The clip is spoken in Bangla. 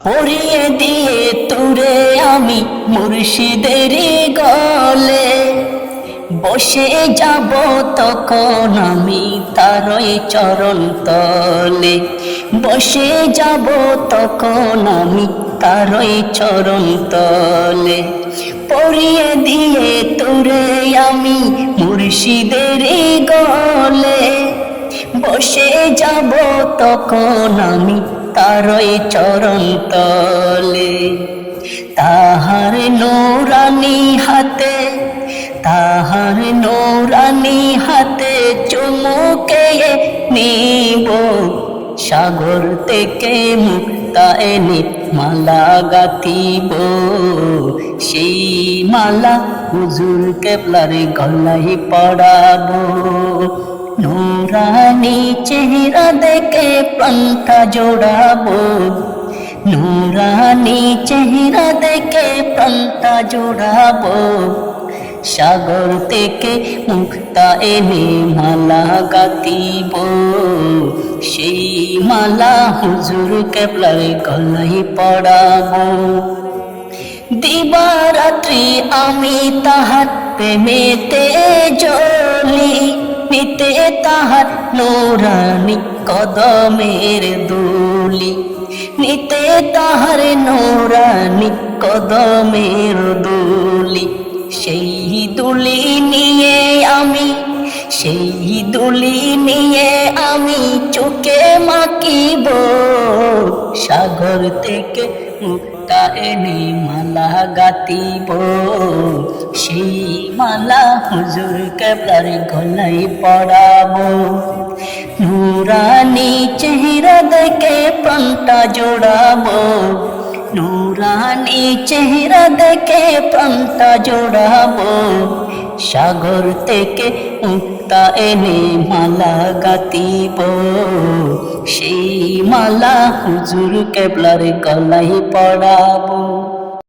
পরিয়ে দিয়ে তুরে আমি মুর্শিদের গলে বসে যাব তখন আমি তারই চরণ তলে বসে যাব তখন আমি তারই চরণ তলে পরিয়ে দিয়ে তুরে আমি মুর্শিদের গলে বসে যাব তখন আমি তারই চরণ তলে তাহার নূরানি হাতে তাহার নূরানি হাতে চুমুকে নিব সাগর থেকে মুক্তা এনে মালা গাঁথিব সেই মালা হুজুর কেবলার গলায় পড়াবো নূরানি চেহারা দেখে প্রাণটা জোড়াবো নূরানি চেহারা দেখে প্রাণটা জোড়াবো সাগর থেকে মুক্তা এনে মালা গাঁথিব সেই মালা হুজুর কেবলার গলায় পড়াবো দিবারাত্রি আমি তাহার প্রেমেতে জ্বলি নিতে তাহার নূরানি কদমের দুলি নিতে তাহার নূরানি কদমের দুলি সেই দুলি নিয়ে আমি সেই দুলি নিয়ে আমি চোখে মাকিব সাগর থেকে মুক্তা এনে মালা গাঁথিব সেই মালা হুজুর কেবলার গলায় পড়াবো নূরানি চেহারা দেখে প্রাণটা জোড়াবো নূরানি চেহারা দেখে প্রাণটা জোড়াবো সাগর থেকে মুক্তা এনে মালা গাঁথিব সেই মালা হুজুর কেবলার গলায় পড়াবো।